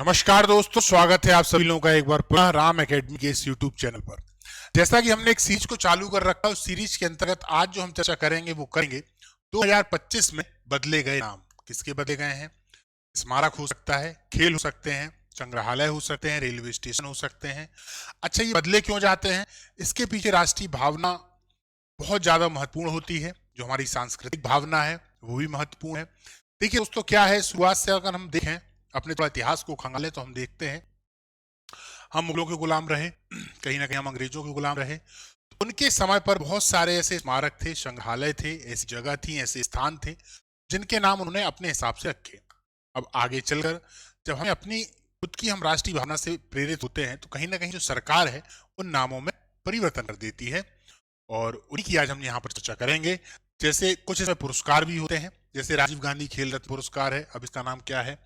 नमस्कार दोस्तों, स्वागत है आप सभी लोगों का एक बार पुनः राम एकेडमी के इस यूट्यूब चैनल पर। जैसा कि हमने एक सीरीज को चालू कर रखा है, उस सीरीज के अंतर्गत आज जो हम चर्चा करेंगे वो करेंगे 2025 में बदले गए नाम। किसके बदले गए हैं? स्मारक हो सकता है, खेल हो सकते हैं, संग्रहालय हो सकते हैं, रेलवे स्टेशन हो सकते हैं। अच्छा, ये बदले क्यों जाते हैं? इसके पीछे राष्ट्रीय भावना बहुत ज्यादा महत्वपूर्ण होती है। जो हमारी सांस्कृतिक भावना है वो भी महत्वपूर्ण है। देखिए दोस्तों, क्या है, शुरुआत से अगर हम देखें, अपने थोड़ा इतिहास को खंगालें तो हम देखते हैं हम मुगलों के गुलाम रहे, कहीं ना कहीं हम अंग्रेजों के गुलाम रहे। तो उनके समय पर बहुत सारे ऐसे स्मारक थे, संग्रहालय थे, ऐसी जगह थी, ऐसे स्थान थे जिनके नाम उन्होंने अपने हिसाब से रखे। अब आगे चलकर जब हमें अपनी खुद की हम राष्ट्रीय भावना से प्रेरित होते हैं तो कहीं ना कहीं जो सरकार है उन नामों में परिवर्तन कर देती है, और उन्हीं की आज हम यहाँ पर चर्चा करेंगे। जैसे कुछ इसमें पुरस्कार भी होते हैं, जैसे राजीव गांधी खेल रत्न पुरस्कार है, अब इसका नाम क्या है?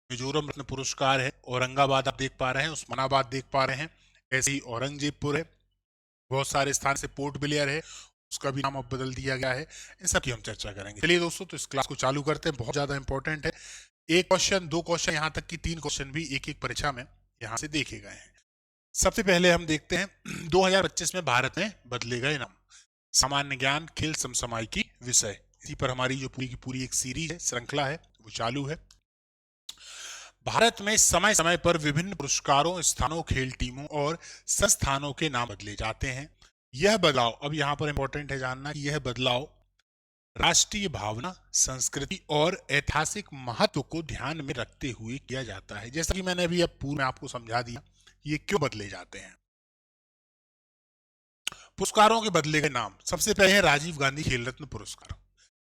मिजोरम रत्न पुरस्कार है। औरंगाबाद आप देख पा रहे हैं, उस्मानाबाद देख पा रहे हैं, ऐसे ही औरंगजेबपुर है। बहुत सारे स्थान से पोर्ट ब्लेयर है, उसका भी नाम अब बदल दिया गया है। इन सब की हम चर्चा करेंगे। चलिए दोस्तों, तो इस क्लास को चालू करते हैं। बहुत ज्यादा इंपॉर्टेंट है। एक क्वेश्चन, दो क्वेश्चन, यहाँ तक कि 3 क्वेश्चन भी एक एक परीक्षा में यहाँ से देखे गए हैं। सबसे पहले हम देखते हैं 2025 में भारत में बदले गए नाम। सामान्य ज्ञान, खेल, समसामयिकी विषय, इसी पर हमारी जो पूरी की पूरी एक सीरीज है, श्रृंखला है, वो चालू है। भारत में समय समय पर विभिन्न पुरस्कारों, स्थानों, खेल टीमों और संस्थानों के नाम बदले जाते हैं। यह बदलाव, अब यहाँ पर इंपॉर्टेंट है जानना कि यह बदलाव राष्ट्रीय भावना, संस्कृति और ऐतिहासिक महत्व को ध्यान में रखते हुए किया जाता है। जैसा कि मैंने अभी अब पूर्व में आपको समझा दिया ये क्यों बदले जाते हैं। पुरस्कारों के बदले गए नाम, सबसे पहले है राजीव गांधी खेल रत्न पुरस्कार।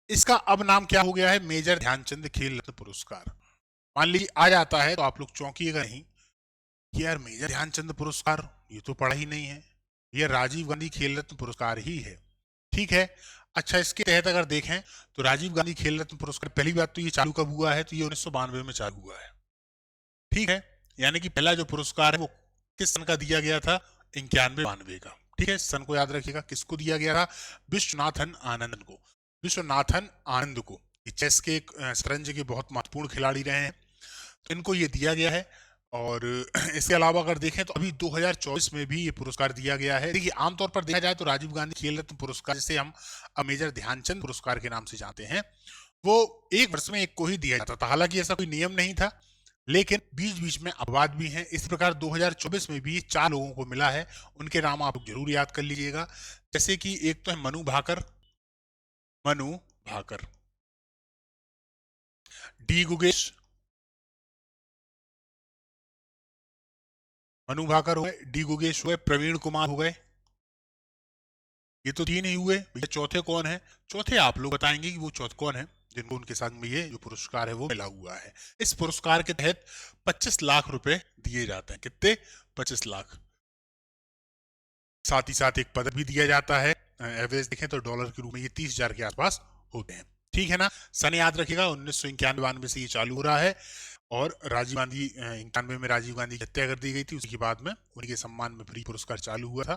इसका अब नाम क्या हो गया है? मेजर ध्यानचंद खेल रत्न पुरस्कार। मान लीजिए आ जाता है तो आप लोग चौंकिएगा नहीं कि यार मेजर ध्यानचंद पुरस्कार ये तो पढ़ा ही नहीं है, ये राजीव गांधी खेल रत्न पुरस्कार ही है। ठीक है। अच्छा, इसके तहत अगर देखें तो राजीव गांधी खेल रत्न पुरस्कार पहली बात तो ये चालू कब हुआ है? तो ये 1992 में चालू हुआ है। ठीक है, यानी कि पहला जो पुरस्कार है वो किस सन का दिया गया था? 91-92 का। ठीक है, सन को याद रखिएगा। किसको दिया गया था? विश्वनाथन आनंद को। विश्वनाथन आनंद को चेस के एक शतरंज के बहुत महत्वपूर्ण खिलाड़ी रहे हैं, तो इनको ये दिया गया है। और इसके अलावा अगर देखें तो अभी 2024 में भी ये पुरस्कार दिया गया है। देखिए, आमतौर पर देखा जाए तो राजीव गांधी खेल रत्न पुरस्कार, जिसे हम मेजर ध्यानचंद पुरस्कार के नाम से जानते हैं, वो एक वर्ष में एक को ही दिया जाता था। हालांकि ऐसा कोई नियम नहीं था, लेकिन बीच बीच में अपवाद भी हैं। इस प्रकार 2024 में भी 4 लोगों को मिला है। उनके नाम आप जरूर याद कर लीजिएगा। जैसे कि एक तो है मनु भाकर, मनु भाकर, डी गुगेश, मनु भाकर हो गए, डी गुगेश हुए, प्रवीण कुमार हो गए। ये तो 3 ही हुए। भैया चौथे कौन है? चौथे आप लोग बताएंगे कि वो चौथे कौन है जिनको उनके संग में ये जो पुरस्कार है वो मिला हुआ है। इस पुरस्कार के तहत 25 लाख रुपए दिए जाते हैं। कितने? 25 लाख। साथ ही साथ एक पदक भी दिया जाता है। एवरेज देखें तो डॉलर के रूप में ये 30,000 के आसपास होते हैं। ठीक है ना? सन याद रखिएगा, 1991-92 से ये चालू हो रहा है। और राजीव गांधी 91 में राजीव गांधी की हत्या कर दी गई थी। उसके बाद में उनके सम्मान में फ्री पुरस्कार चालू हुआ था।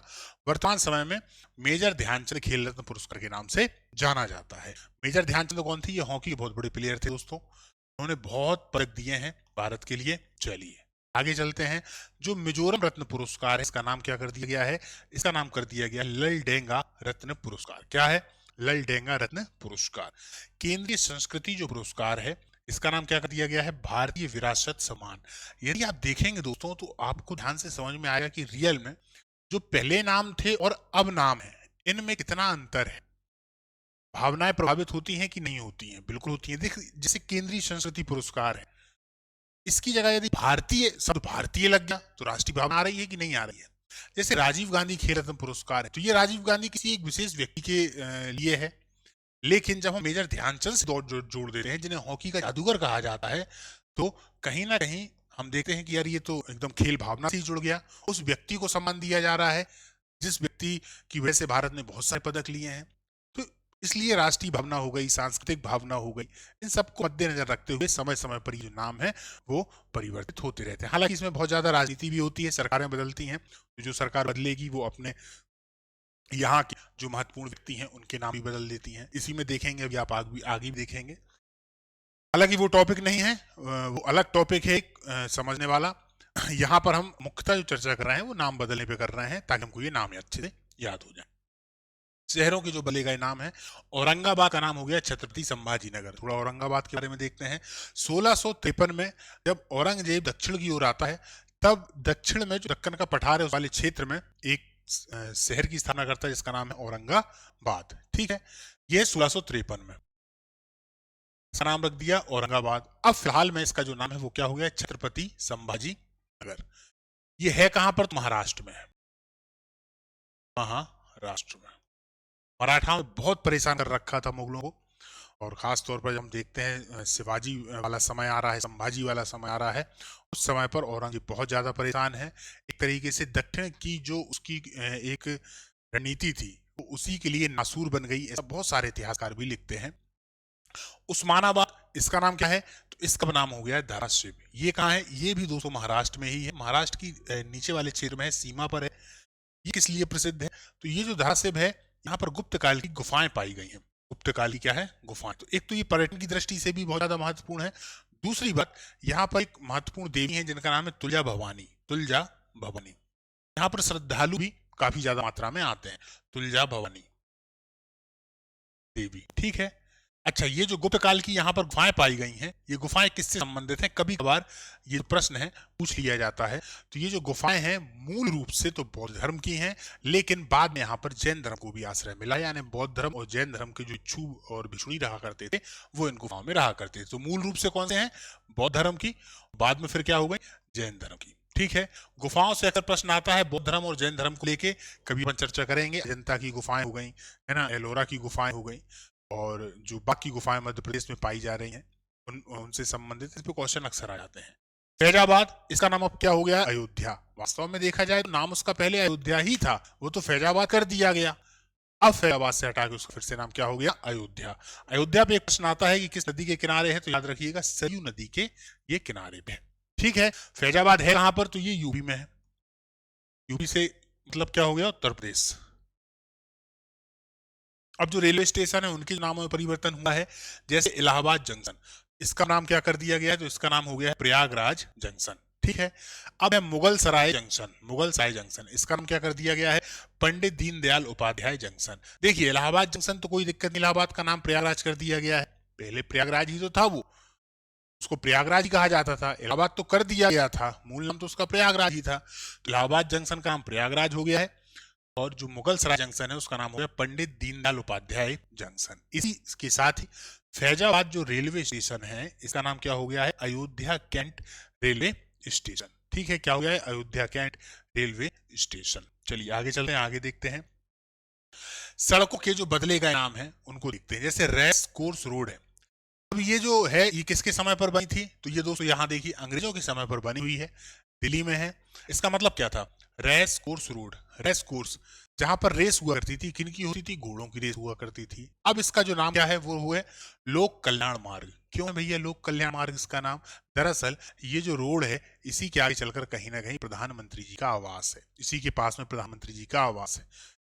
वर्तमान समय में मेजर ध्यानचंद खेल रत्न पुरस्कार के नाम से जाना जाता है। मेजर ध्यानचंद कौन थी? ये हॉकी के बहुत बड़े प्लेयर थे दोस्तों। उन्होंने बहुत पदक दिए हैं भारत के लिए। चलिए आगे चलते हैं। जो मिजोरम रत्न पुरस्कार है, इसका नाम क्या कर दिया गया है? इसका नाम कर दिया गया ललडेंगा रत्न पुरस्कार। क्या है? ललडेंगा रत्न पुरस्कार। केंद्रीय संस्कृति जो पुरस्कार है, इसका नाम क्या कर दिया गया है? भारतीय विरासत सम्मान। यदि आप देखेंगे दोस्तों तो आपको ध्यान से समझ में आएगा कि रियल में जो पहले नाम थे और अब नाम है, इनमें कितना अंतर है। भावनाएं प्रभावित होती हैं कि नहीं होती हैं? बिल्कुल होती हैं। देख, जैसे केंद्रीय संस्कृति पुरस्कार है, इसकी जगह यदि भारतीय शब्द भारतीय लग गया तो राष्ट्रीय भावना आ रही है कि नहीं आ रही है? जैसे राजीव गांधी खेल रत्न पुरस्कार है, तो ये राजीव गांधी किसी एक विशेष व्यक्ति के लिए है। लेकिन जब हम मेजर ध्यानचंद से जोड़ देते हैं, जिन्हें हॉकी का जादूगर कहा जाता है, तो कहीं ना कहीं हम देखते हैं कि यार ये तो एकदम खेल भावना से ही जुड़ गया। उस व्यक्ति को सम्मान दिया जा रहा है जिस व्यक्ति की वजह से भारत ने बहुत सारे पदक लिए हैं। तो इसलिए राष्ट्रीय भावना हो गई, सांस्कृतिक भावना हो गई, इन सबको मद्देनजर रखते हुए समय समय पर ये जो नाम है वो परिवर्तित होते रहते हैं। हालांकि इसमें बहुत ज्यादा राजनीति भी होती है, सरकारें बदलती हैं, तो जो सरकार बदलेगी वो अपने यहाँ के जो महत्वपूर्ण व्यक्ति हैं उनके नाम भी बदल देती हैं। इसी में देखेंगे, अभी आप आगे भी देखेंगे हालांकि वो टॉपिक नहीं है, वो अलग टॉपिक है एक, समझने वाला। यहाँ पर हम मुख्यतः जो चर्चा कर रहे हैं वो नाम बदलने पे कर रहे हैं, ताकि हमको ये नाम अच्छे से याद हो जाए। शहरों के जो बदले गए नाम है, औरंगाबाद का नाम हो गया छत्रपति संभाजी नगर। थोड़ा औरंगाबाद के बारे में देखते हैं। 1653 में जब औरंगजेब दक्षिण की ओर आता है, तब दक्षिण में जो दक्कन का पठार है उस वाले क्षेत्र में एक शहर की स्थापना करता है जिसका नाम है औरंगाबाद। ठीक है, ये 1653 में इसका नाम रख दिया औरंगाबाद। अब फिलहाल में इसका जो नाम है वो क्या हो गया, छत्रपति संभाजी नगर। ये है कहां पर, महाराष्ट्र में है, महाराष्ट्र में। मराठा में बहुत परेशान कर रखा था मुगलों को, और खास तौर पर जब हम देखते हैं शिवाजी वाला समय आ रहा है, संभाजी वाला समय आ रहा है, उस समय पर औरंगजेब बहुत ज्यादा परेशान है। एक तरीके से दक्षिण की जो उसकी एक रणनीति थी वो उसी के लिए नासूर बन गई, ऐसा बहुत सारे इतिहासकार भी लिखते हैं। उस्मानाबाद इसका नाम क्या है, तो इसका नाम हो गया है धाराशिव। ये कहाँ है, ये भी दोस्तों महाराष्ट्र में ही है, महाराष्ट्र की नीचे वाले क्षेत्र में है, सीमा पर है। ये किस लिए प्रसिद्ध है, तो ये जो धाराशिव है यहाँ पर गुप्त काल की गुफाएं पाई गई हैं। गुप्त काल की क्या है, गुफाएं। तो एक तो ये पर्यटन की दृष्टि से भी बहुत ज्यादा महत्वपूर्ण है। दूसरी बात, यहाँ पर एक महत्वपूर्ण देवी है जिनका नाम है तुलजा भवानी। तुलजा भवानी, यहाँ पर श्रद्धालु भी काफी ज्यादा मात्रा में आते हैं। तुलजा भवानी देवी, ठीक है। अच्छा, ये जो गुप्त काल की यहाँ पर गुफाएं पाई गई हैं, ये गुफाएं किससे संबंधित हैं, कभी कभार ये प्रश्न है पूछ लिया जाता है। तो ये जो गुफाएं हैं मूल रूप से तो बौद्ध धर्म की हैं, लेकिन बाद में यहाँ पर जैन धर्म को भी आश्रय मिला, यानी बौद्ध धर्म और जैन धर्म के जो भिक्षु और भिक्षुणी रहा करते थे वो इन गुफाओं में रहा करते थे। तो मूल रूप से कौन से हैं, बौद्ध धर्म की, बाद में फिर क्या हो गई, जैन धर्म की। ठीक है, गुफाओं से अक्सर प्रश्न आता है बौद्ध धर्म और जैन धर्म को लेके, कभी अपन चर्चा करेंगे। अजंता की गुफाएं हो गई है ना, एलोरा की गुफाएं हो गई, और जो बाकी गुफाएं मध्य प्रदेश में पाई जा रही हैं उनसे संबंधित इस पे क्वेश्चन अक्सर आ जाते हैं। फैजाबाद, इसका नाम अब क्या हो गया, अयोध्या। वास्तव में देखा जाए तो नाम उसका पहले अयोध्या ही था, वो तो फैजाबाद कर दिया गया। अब फैजाबाद से हटा के उसका फिर से नाम क्या हो गया, अयोध्या। अयोध्या पे एक प्रश्न आता है कि किस नदी के किनारे है, तो याद रखिएगा सरयू नदी के ये किनारे पे। ठीक है, फैजाबाद है कहां पर, तो ये यूपी में है। यूपी से मतलब क्या हो गया, उत्तर प्रदेश। अब जो रेलवे स्टेशन है उनके नामों में परिवर्तन हुआ है, जैसे इलाहाबाद जंक्शन, इसका नाम क्या कर दिया गया है, तो इसका नाम हो गया है प्रयागराज जंक्शन। ठीक है, अब है मुगल सराय जंक्शन। मुगल सराय जंक्शन, इसका नाम क्या कर दिया गया है, पंडित दीनदयाल उपाध्याय जंक्शन। देखिए इलाहाबाद जंक्शन तो कोई दिक्कत नहीं, इलाहाबाद का नाम प्रयागराज कर दिया गया है, पहले प्रयागराज ही तो था, वो उसको प्रयागराज ही कहा जाता था। इलाहाबाद तो कर दिया गया था, मूल नाम तो उसका प्रयागराज ही था, तो इलाहाबाद जंक्शन का नाम प्रयागराज हो गया है। और जो मुगल सराय जंक्शन है उसका नाम हो गया पंडित दीनदयाल उपाध्याय जंक्शन। इसी के साथ ही फैजाबाद जो रेलवे स्टेशन है इसका नाम क्या हो गया है, अयोध्या कैंट रेलवे स्टेशन। ठीक है, क्या हो गया है, अयोध्या कैंट रेलवे स्टेशन। चलिए आगे चलते हैं, आगे देखते हैं। सड़कों के जो बदले गए नाम है उनको देखते हैं, जैसे रेस कोर्स रोड है। अब ये जो है ये किसके समय पर बनी थी, तो ये दोस्तों यहाँ देखिए अंग्रेजों के समय पर बनी हुई है, दिल्ली में है। इसका मतलब क्या था, race course road, race course, जहां पर रेस हुआ करती थी, किनकी होती थी, घोड़ों की रेस हुआ करती थी। अब इसका जो नाम क्या है वो हुआ लोक कल्याण मार्ग। क्यों है भैया लोक कल्याण मार्ग इसका नाम, दरअसल ये जो रोड है इसी के आगे चलकर कहीं ना कहीं प्रधानमंत्री जी का आवास है, इसी के पास में प्रधानमंत्री जी का आवास है।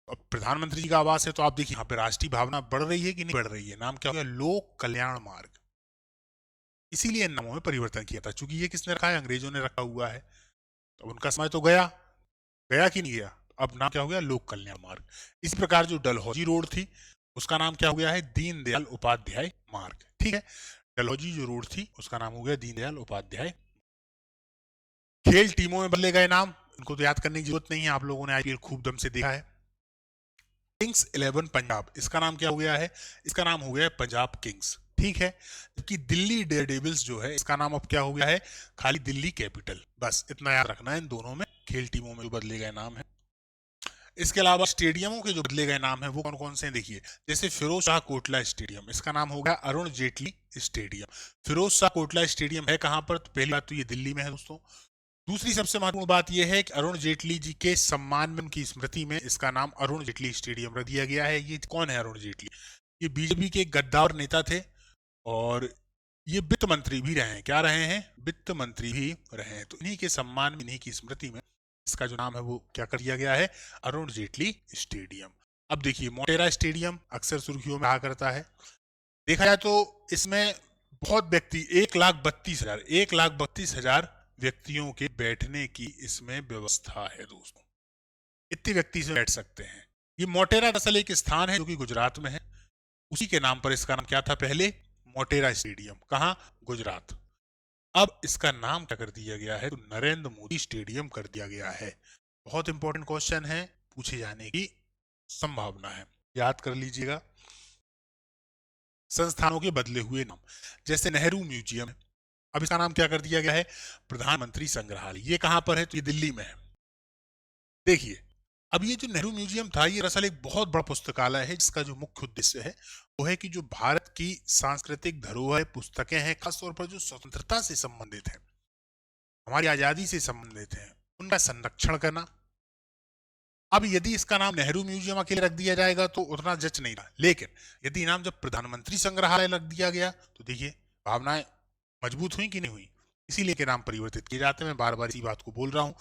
अब प्रधानमंत्री जी का आवास है तो आप देखिए यहाँ पे राष्ट्रीय भावना बढ़ रही है कि नहीं बढ़ रही है। नाम क्या हो गया, लोक कल्याण मार्ग। इसीलिए इन नामों में परिवर्तन किया था, क्योंकि ये किसने रखा है, अंग्रेजों ने रखा हुआ है। तो उनका समय तो गया, गया कि नहीं गया, अब नाम क्या हो गया, लोक कल्याण मार्ग। इसी प्रकार जो डलहौजी रोड थी उसका नाम क्या हो गया है, दीनदयाल उपाध्याय मार्ग। ठीक है, डलहौजी जो रोड थी उसका नाम हो गया दीनदयाल उपाध्याय। खेल टीमों में बदले गए नाम, इनको तो याद करने की जरूरत नहीं है, आप लोगों ने आईपीएल खूब दम से देखा है। किंग्स 11 पंजाब, इसका नाम क्या हो गया है, इसका नाम हो गया है पंजाब किंग्स। ठीक है, जबकि दिल्ली डेयर डेविल्स जो है इसका नाम अब क्या हो गया है, खाली दिल्ली कैपिटल। बस इतना याद रखना है इन दोनों में खेल टीमों में जो बदले गए नाम है। इसके अलावा स्टेडियमों के जो बदले गए नाम है वो कौन कौन से हैं देखिए, जैसे फिरोज शाह कोटला स्टेडियम, इसका नाम होगा अरुण जेटली स्टेडियम। फिरोज शाह कोटला स्टेडियम है कहां पर, तो पहली बात तो ये दिल्ली में है दोस्तों। दूसरी सबसे महत्वपूर्ण बात यह है कि अरुण जेटली जी के सम्मान में, उनकी स्मृति में इसका नाम अरुण जेटली स्टेडियम रख दिया गया है। ये कौन है अरुण जेटली, ये बीजेपी के गद्दार नेता थे और ये वित्त मंत्री भी रहे हैं। क्या रहे हैं, वित्त मंत्री भी रहे हैं। तो इन्हीं के सम्मान में, इन्हीं की स्मृति में इसका जो नाम है वो क्या कर दिया गया है, अरुण जेटली स्टेडियम। अब देखिए मोटेरा स्टेडियम अक्सर सुर्खियों में आ करता है। देखा जाए तो इसमें बहुत व्यक्ति 1,32,000 व्यक्तियों के बैठने की इसमें व्यवस्था है दोस्तों। इतने व्यक्ति इसमें बैठ सकते हैं। ये मोटेरा दरअसल एक स्थान है जो कि गुजरात में है। उसी के नाम पर इसका नाम क्या था पहले? मोटेरा स्टेडियम। कहाँ? गुजरात। अब इसका नाम क्या कर दिया गया है? तो नरेंद्र मोदी स्टेडियम कर दिया गया है। बहुत इंपॉर्टेंट क्वेश्चन है, पूछे जाने की संभावना है, याद कर लीजिएगा। संस्थानों के बदले हुए नाम, जैसे नेहरू म्यूजियम, अब इसका नाम क्या कर दिया गया है? प्रधानमंत्री संग्रहालय। ये कहां पर है? तो ये दिल्ली में है। देखिए, अब ये जो नेहरू म्यूजियम था, ये दरअसल एक बहुत बड़ा पुस्तकालय है, जिसका जो मुख्य उद्देश्य है वो है कि जो भारत की सांस्कृतिक धरोहर पुस्तकें हैं, खासतौर पर जो स्वतंत्रता से संबंधित है, हमारी आजादी से संबंधित है, उनका संरक्षण करना। अब यदि इसका नाम नेहरू म्यूजियम अकेले रख दिया जाएगा तो उतना जच नहीं रहा, लेकिन यदि नाम जब प्रधानमंत्री संग्रहालय रख दिया गया तो देखिए भावनाएं मजबूत हुई कि नहीं हुई। इसीलिए के नाम परिवर्तित किए जाते हैं। मैं बार बार इसी बात को बोल रहा हूँ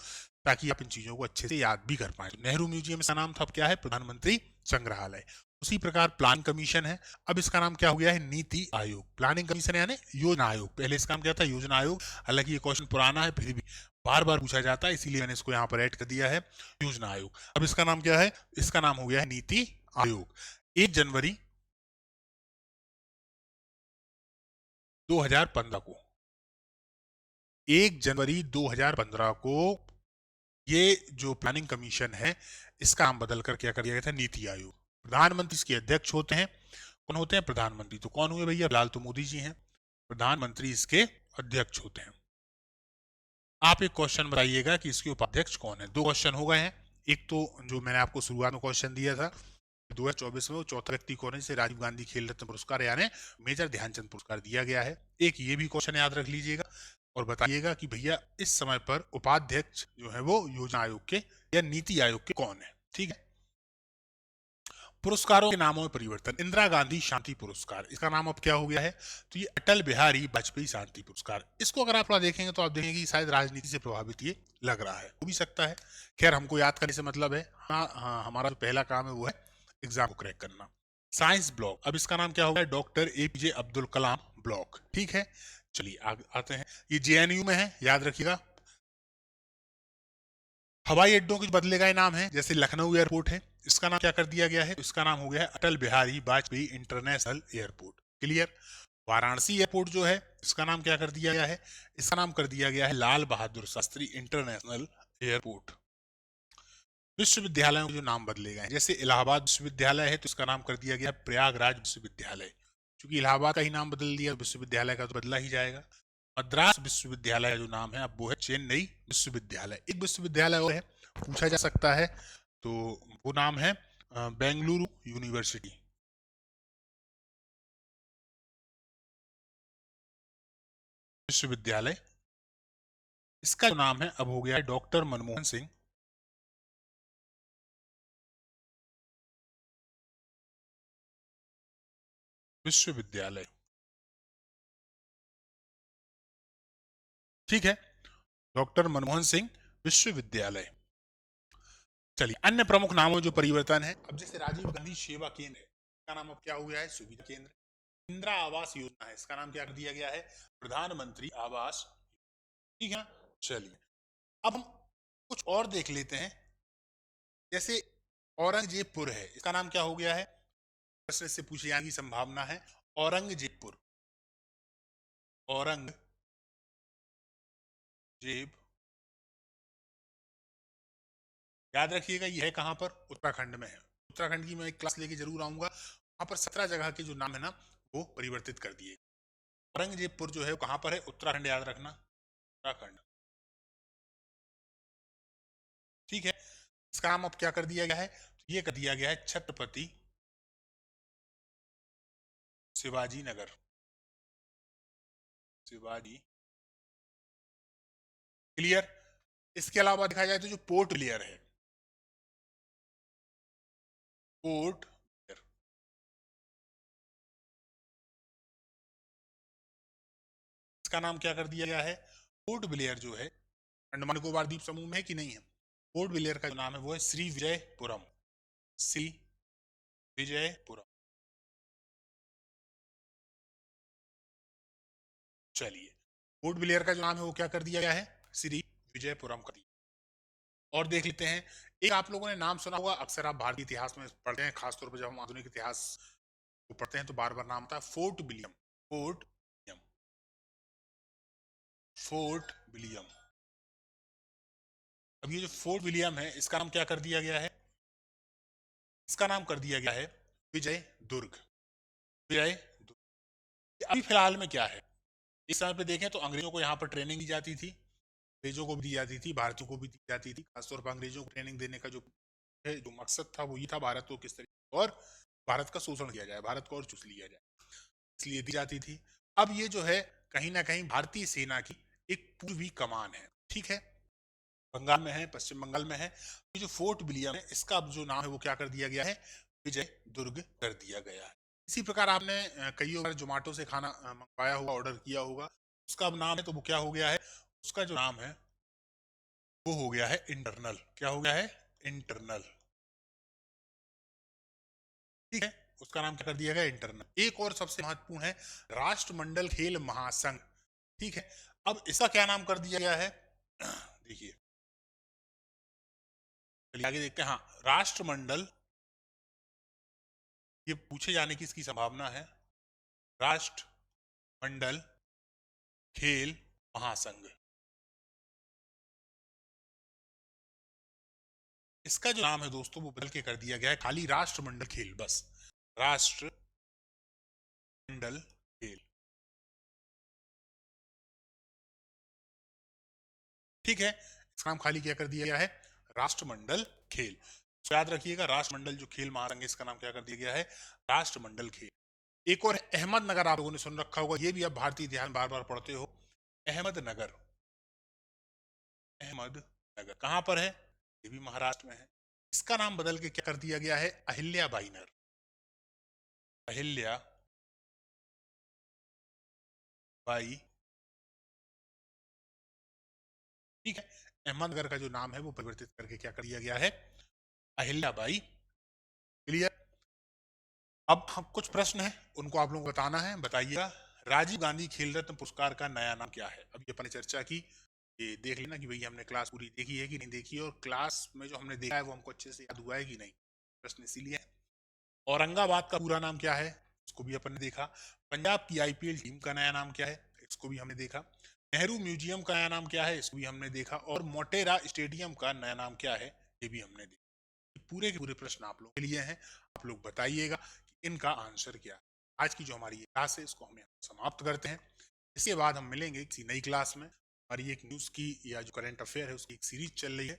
ताकि आप इन चीजों को अच्छे से याद भी कर पाए। तो नेहरू म्यूजियम का नाम था, अब क्या है? प्रधानमंत्री संग्रहालय। उसी प्रकार प्लानिंग कमीशन है, अब इसका नाम क्या हो गया है? नीति आयोग। प्लानिंग कमीशन यानी योजना आयोग, पहले इसका नाम क्या था? योजना आयोग। हालांकि ये क्वेश्चन पुराना है, फिर भी बार बार पूछा जाता है, इसीलिए मैंने इसको यहाँ पर ऐड कर दिया है, योजना आयोग। अब इसका नाम क्या है? इसका नाम हो गया है नीति आयोग। 1 जनवरी 2015 को 1 जनवरी 2015 को ये जो प्लानिंग कमीशन है, इसका नाम बदल कर क्या कर दिया गया था? नीति आयोग। प्रधानमंत्री इसके अध्यक्ष होते हैं। कौन होते हैं? प्रधानमंत्री। तो कौन हुए भैया? लाल तो मोदी जी हैं। प्रधानमंत्री इसके अध्यक्ष होते हैं। आप एक क्वेश्चन बताइएगा कि इसके उपाध्यक्ष कौन है। 2 क्वेश्चन हो गए हैं। एक तो जो मैंने आपको शुरुआत में क्वेश्चन दिया था 2024 में, वो चौथा व्यक्ति कौन है जिसे राजीव गांधी खेल रत्न पुरस्कार यानी मेजर ध्यानचंद पुरस्कार दिया गया है। एक ये भी क्वेश्चन याद रख लीजिएगा और बताइएगा कि भैया इस समय पर उपाध्यक्ष जो है वो योजना आयोग के या नीति आयोग के कौन है। ठीक है। पुरस्कारों के नामों में परिवर्तन, इंदिरा गांधी शांति पुरस्कार, इसका नाम अब क्या हो गया है? तो ये अटल बिहारी वाजपेयी शांति पुरस्कार। इसको अगर आप थोड़ा देखेंगे तो आप देखेंगे कि शायद राजनीति से प्रभावित ये लग रहा है, हो भी सकता है। खैर, हमको याद करने से मतलब है, हाँ, हमारा जो पहला काम है वो है एग्जाम को क्रैक करना। साइंस ब्लॉक, अब इसका नाम क्या हो गया? Doctor APJ Abdul Kalam block. ठीक है, चलिए आगे आते हैं। ये जेएनयू में है, याद रखिएगा। हवाई अड्डों के बदले गए नाम है, जैसे लखनऊ एयरपोर्ट है, इसका नाम क्या कर दिया गया है? इसका नाम हो गया है Atal Bihari Vajpayee international airport. Clear. Varanasi airport जो है, इसका नाम क्या कर दिया गया है? इसका नाम कर दिया गया है लाल बहादुर शास्त्री इंटरनेशनल एयरपोर्ट। विश्वविद्यालयों के जो नाम बदले गए हैं, जैसे इलाहाबाद विश्वविद्यालय है तो इसका नाम कर दिया गया प्रयागराज विश्वविद्यालय। क्योंकि इलाहाबाद का ही नाम बदल दिया, विश्वविद्यालय का तो बदला ही जाएगा। मद्रास विश्वविद्यालय जो नाम है अब वो है चेन्नई विश्वविद्यालय। एक विश्वविद्यालय और है, पूछा जा सकता है, तो वो नाम है बेंगलुरु यूनिवर्सिटी। विश्वविद्यालय, इसका जो नाम है अब हो गया है डॉक्टर मनमोहन सिंह विश्वविद्यालय। ठीक है, डॉक्टर मनमोहन सिंह विश्वविद्यालय। चलिए, अन्य प्रमुख नामों जो परिवर्तन है, अब जैसे राजीव गांधी सेवा केंद्र है, इसका नाम अब क्या हो गया है? सुविधा केंद्र। इंदिरा आवास योजना है, इसका नाम क्या कर दिया गया है? प्रधानमंत्री आवास। ठीक है। चलिए, अब हम कुछ और देख लेते हैं। जैसे औरंगजेबपुर है, इसका नाम क्या हो गया है? प्रश्न से पूछे जाने की संभावना है। औरंगजेबपुर, औरंगजेब, याद रखिएगा ये है कहां पर? उत्तराखंड में है। उत्तराखंड की मैं एक क्लास लेके जरूर आऊंगा, वहां पर 17 जगह के जो नाम है ना वो परिवर्तित कर दिए। औरंगजेबपुर जो है वो कहां पर है? उत्तराखंड, याद रखना, उत्तराखंड। ठीक है, इसका नाम अब क्या कर दिया गया है? तो ये कर दिया गया है छत्रपति शिवाजी नगर, शिवाजी। क्लियर। इसके अलावा देखा जाए तो जो पोर्ट ब्लेयर है, पोर्ट ब्लेयर, इसका नाम क्या कर दिया गया है? पोर्ट ब्लेयर जो है अंडमान निकोबार द्वीप समूह में है कि नहीं है? पोर्ट ब्लेयर का जो नाम है वो है श्री विजयपुरम, श्री विजयपुरम। चलिए, फोर्ट विलियर का जो नाम है वो क्या कर दिया गया है, श्री विजयपुरम कर दिया। और देख लेते हैं, एक आप लोगों ने नाम सुना होगा, अक्सर आप भारतीय इतिहास में पढ़ते हैं, खासतौर पर जब हम आधुनिक इतिहास को पढ़ते हैं तो बार बार नाम आता है fort William. Fort William, fort William. अब ये जो फोर्ट विलियम है इसका नाम क्या कर दिया गया है, इसका नाम कर दिया गया है विजय दुर्ग। विजय दुर्ग। अभी फिलहाल में क्या है, इस समय पे देखें तो अंग्रेजों को यहाँ पर ट्रेनिंग दी जाती थी, अंग्रेजों को भी दी जाती थी, भारतीयों को भी दी जाती थी। खासतौर पर अंग्रेजों को ट्रेनिंग देने का जो है, जो मकसद था वो ये था, भारत को किस तरीके और भारत का शोषण किया जाए, भारत को और चूस लिया जाए, इसलिए दी जाती थी। अब ये जो है कहीं ना कहीं भारतीय सेना की एक पूर्वी कमान है, ठीक है, बंगाल में है, पश्चिम बंगाल में है। ये जो फोर्ट विलियम है इसका अब जो नाम है वो क्या कर दिया गया है, विजय दुर्ग कर दिया गया है। इसी प्रकार आपने कई बार जोमेटो से खाना मंगवाया होगा, ऑर्डर किया होगा, उसका अब नाम है तो वो क्या हो गया है, उसका जो नाम है वो हो गया है इंटरनल। क्या हो गया है, इंटरनल, ठीक है, उसका नाम क्या कर दिया गया, इंटरनल। एक और सबसे महत्वपूर्ण है राष्ट्रमंडल खेल महासंघ, ठीक है। अब इसका क्या नाम कर दिया गया है, देखिए चलिए आगे देखते हैं। हाँ, राष्ट्रमंडल, ये पूछे जाने की इसकी संभावना है, राष्ट्रमंडल खेल महासंघ। इसका जो नाम है दोस्तों वो बदल के कर दिया गया है खाली राष्ट्रमंडल खेल, बस राष्ट्रमंडल खेल, ठीक है। इसका नाम खाली क्या कर दिया गया है, राष्ट्रमंडल खेल। तो याद रखिएगा, राष्ट्रमंडल जो खेल महासंघ, इसका नाम क्या कर दिया गया है, राष्ट्रमंडल खेल। एक और अहमदनगर आप लोगों ने सुन रखा होगा, ये भी आप भारतीय इतिहास बार बार पढ़ते हो, अहमदनगर। अहमदनगर कहां पर है, ये भी महाराष्ट्र में है। इसका नाम बदल के क्या कर दिया गया है, अहिल्या बाईनर, अहिल्या बाई, ठीक है। अहमदनगर का जो नाम है वो परिवर्तित करके क्या कर दिया गया है, अहिल्याबाई। क्लियर। अब हम कुछ प्रश्न है उनको आप लोगों को बताना है, बताइएगा। राजीव गांधी खेल रत्न पुरस्कार का नया नाम क्या है, अभी अपन ने चर्चा की, ये देख लेना कि भई हमने क्लास पूरी देखी है कि नहीं देखी है, और क्लास में जो हमने देखा है वो हमको अच्छे से याद हुआ है कि नहीं, प्रश्न इसीलिए है। औरंगाबाद का पूरा नाम क्या है, इसको भी अपन ने देखा। पंजाब की आईपीएल टीम का नया नाम क्या है, इसको भी हमने देखा। नेहरू म्यूजियम का नया नाम क्या है, इसको भी हमने देखा। और मोटेरा स्टेडियम का नया नाम क्या है, ये भी हमने देखा। पूरे के पूरे प्रश्न आप लोग के लिए हैं, आप लोग बताइएगा कि इनका आंसर क्या है। आज की जो हमारी क्लास है इसको हम यहाँ समाप्त करते हैं। इसके बाद हम मिलेंगे किसी नई क्लास में। हमारी एक न्यूज़ की या जो करंट अफेयर है उसकी एक सीरीज चल रही है,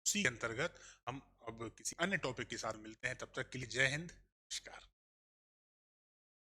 उसी के अंतर्गत हम अब किसी अन्य टॉपिक के साथ मिलते हैं। तब तक के लिए जय हिंद, नमस्कार।